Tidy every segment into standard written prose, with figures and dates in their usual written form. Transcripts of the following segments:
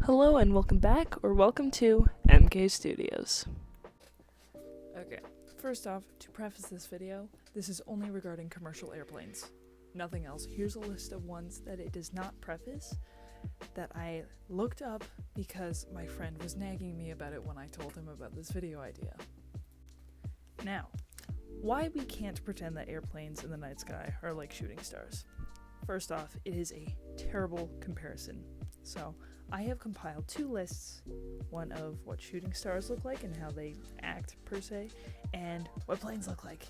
Hello and welcome back, or welcome to MK Studios. Okay, first off, to preface this video, this is only regarding commercial airplanes. Nothing else. Here's a list of ones that it does not preface that I looked up because my friend was nagging me about it when I told him about this video idea. Now, why we can't pretend that airplanes in the night sky are like shooting stars. First off, it is a terrible comparison. So, I have compiled two lists, one of what shooting stars look like and how they act per se, and what planes look like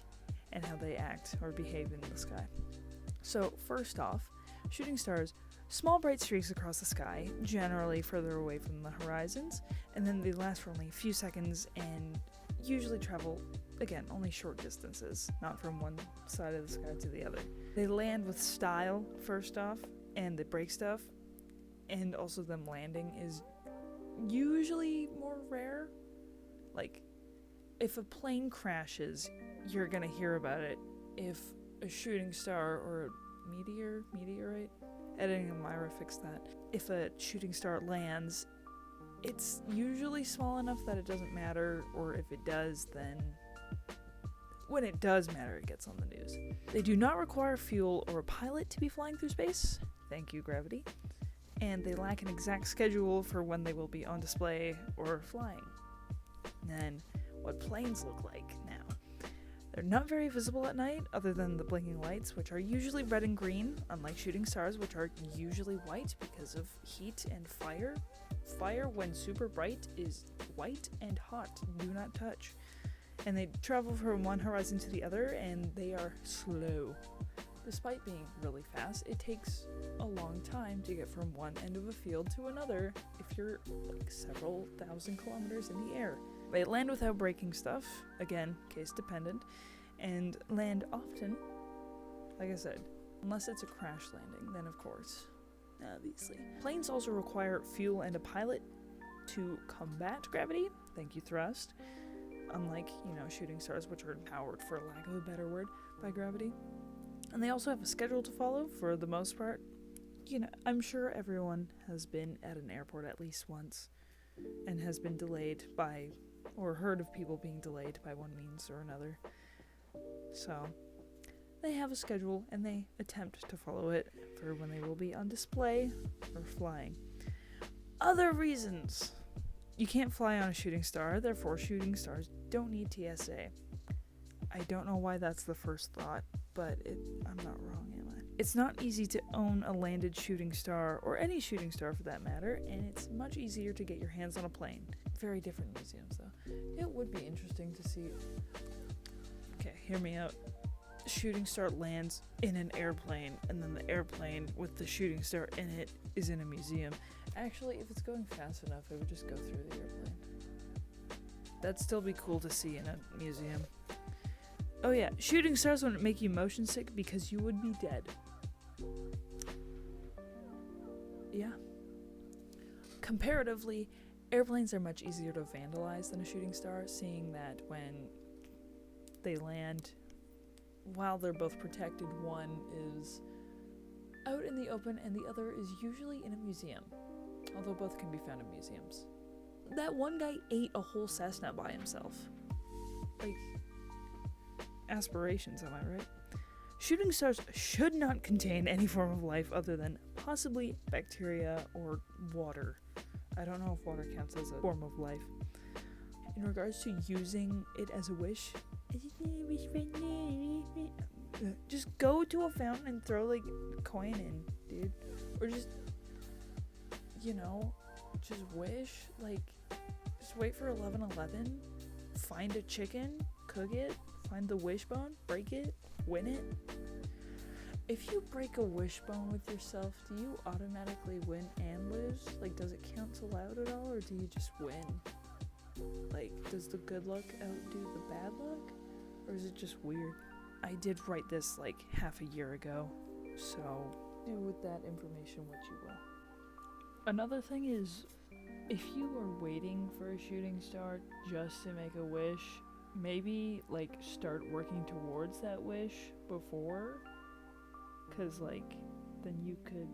and how they act or behave in the sky. So first off, shooting stars, small bright streaks across the sky, generally further away from the horizons, and then they last for only a few seconds and usually travel, again, only short distances, not from one side of the sky to the other. They land with style, first off, and they break stuff. And also them landing is usually more rare. Like, if a plane crashes, you're gonna hear about it. If a shooting star or a meteorite, editing of Myra fixed that. If a shooting star lands, it's usually small enough that it doesn't matter, or if it does, then when it does matter, it gets on the news. They do not require fuel or a pilot to be flying through space. Thank you, gravity. And they lack an exact schedule for when they will be on display or flying. And then, what planes look like now. They're not very visible at night, other than the blinking lights, which are usually red and green, unlike shooting stars, which are usually white because of heat and fire. Fire, when super bright, is white and hot. Do not touch. And they travel from one horizon to the other, and they are slow. Despite being really fast, it takes a long time to get from one end of a field to another if you're like several thousand kilometers in the air. They land without breaking stuff, again, case dependent, and land often, like I said, unless it's a crash landing, then of course, obviously. Planes also require fuel and a pilot to combat gravity, thank you thrust, unlike, shooting stars, which are powered, for lack of a better word, by gravity. And they also have a schedule to follow for the most part. I'm sure everyone has been at an airport at least once and has been delayed by, or heard of people being delayed by one means or another. So, they have a schedule and they attempt to follow it for when they will be on display or flying. Other reasons. You can't fly on a shooting star, therefore shooting stars don't need TSA. I don't know why that's the first thought, but I'm not wrong, am I? It's not easy to own a landed shooting star, or any shooting star for that matter, and it's much easier to get your hands on a plane. Very different museums, though. It would be interesting to see. Okay, hear me out. Shooting star lands in an airplane, and then the airplane with the shooting star in it is in a museum. Actually, if it's going fast enough, it would just go through the airplane. That'd still be cool to see in a museum. Oh yeah, shooting stars wouldn't make you motion sick because you would be dead. Yeah. Comparatively, airplanes are much easier to vandalize than a shooting star, seeing that when they land, while they're both protected, one is out in the open and the other is usually in a museum, although both can be found in museums. That one guy ate a whole Cessna by himself. Like, aspirations, am I right? Shooting stars should not contain any form of life other than possibly bacteria or water. I don't know if water counts as a form of life. In regards to using it as a wish, just go to a fountain and throw like a coin in, dude. Or just wish, like, just wait for 11:11, find a chicken, cook it, find the wishbone, break it, win it. If you break a wishbone with yourself, do you automatically win and lose? Like, does it cancel out at all, or do you just win? Like, does the good luck outdo the bad luck? Or is it just weird? I did write this like half a year ago, so do with that information what you will. Another thing is, if you are waiting for a shooting star just to make a wish, maybe like start working towards that wish before, because like then you could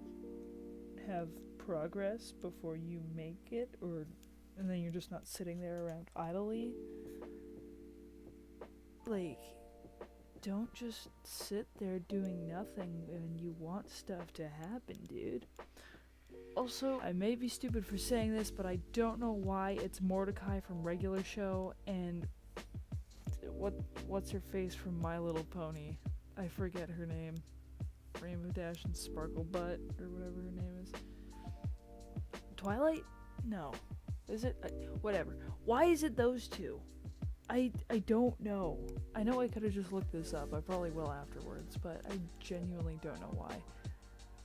have progress before you make it, and then you're just not sitting there around idly. Like, don't just sit there doing nothing when you want stuff to happen, dude. Also, I may be stupid for saying this, but I don't know why it's Mordecai from Regular Show and what's her face from My Little Pony. I forget her name. Rainbow Dash and Sparkle Butt, or whatever her name is. Twilight? No. Is it? Whatever. Why is it those two? I don't know. I know I could have just looked this up. I probably will afterwards, but I genuinely don't know why.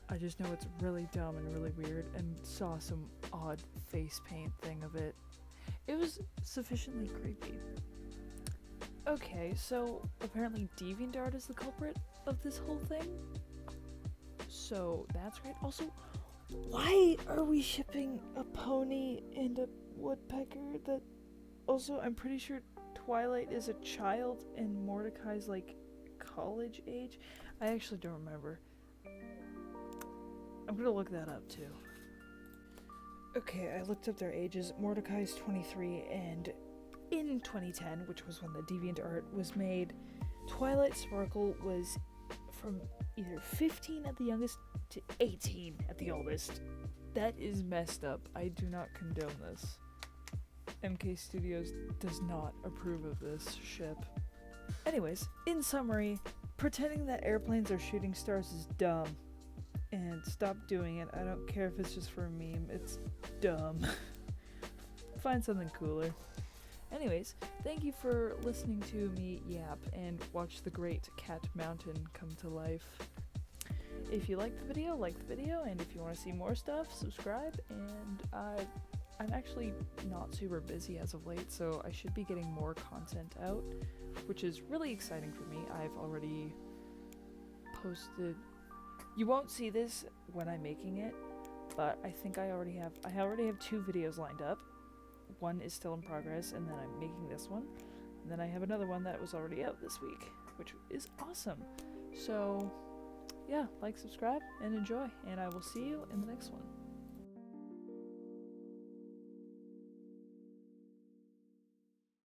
I just know it's really dumb and really weird, and saw some odd face paint thing of it. It was sufficiently creepy. Okay, so apparently DeviantArt is the culprit of this whole thing. So that's great. Also, why are we shipping a pony and a woodpecker? That also, I'm pretty sure Twilight is a child and Mordecai's like college age. I actually don't remember. I'm gonna look that up too. Okay, I looked up their ages. Mordecai's 23, and in 2010, which was when the DeviantArt was made, Twilight Sparkle was from either 15 at the youngest to 18 at the oldest. That is messed up. I do not condone this. MK Studios does not approve of this ship. Anyways, in summary, pretending that airplanes are shooting stars is dumb. And stop doing it. I don't care if it's just for a meme. It's dumb. Find something cooler. Anyways, thank you for listening to me yap and watch the great Cat Mountain come to life. If you liked the video, like the video, and if you want to see more stuff, subscribe. And I'm actually not super busy as of late, so I should be getting more content out, which is really exciting for me. I've already posted. You won't see this when I'm making it, but I think I already have 2 videos lined up. One is still in progress, and then I'm making this one. And then I have another one that was already out this week, which is awesome. So, yeah, like, subscribe, and enjoy, and I will see you in the next one.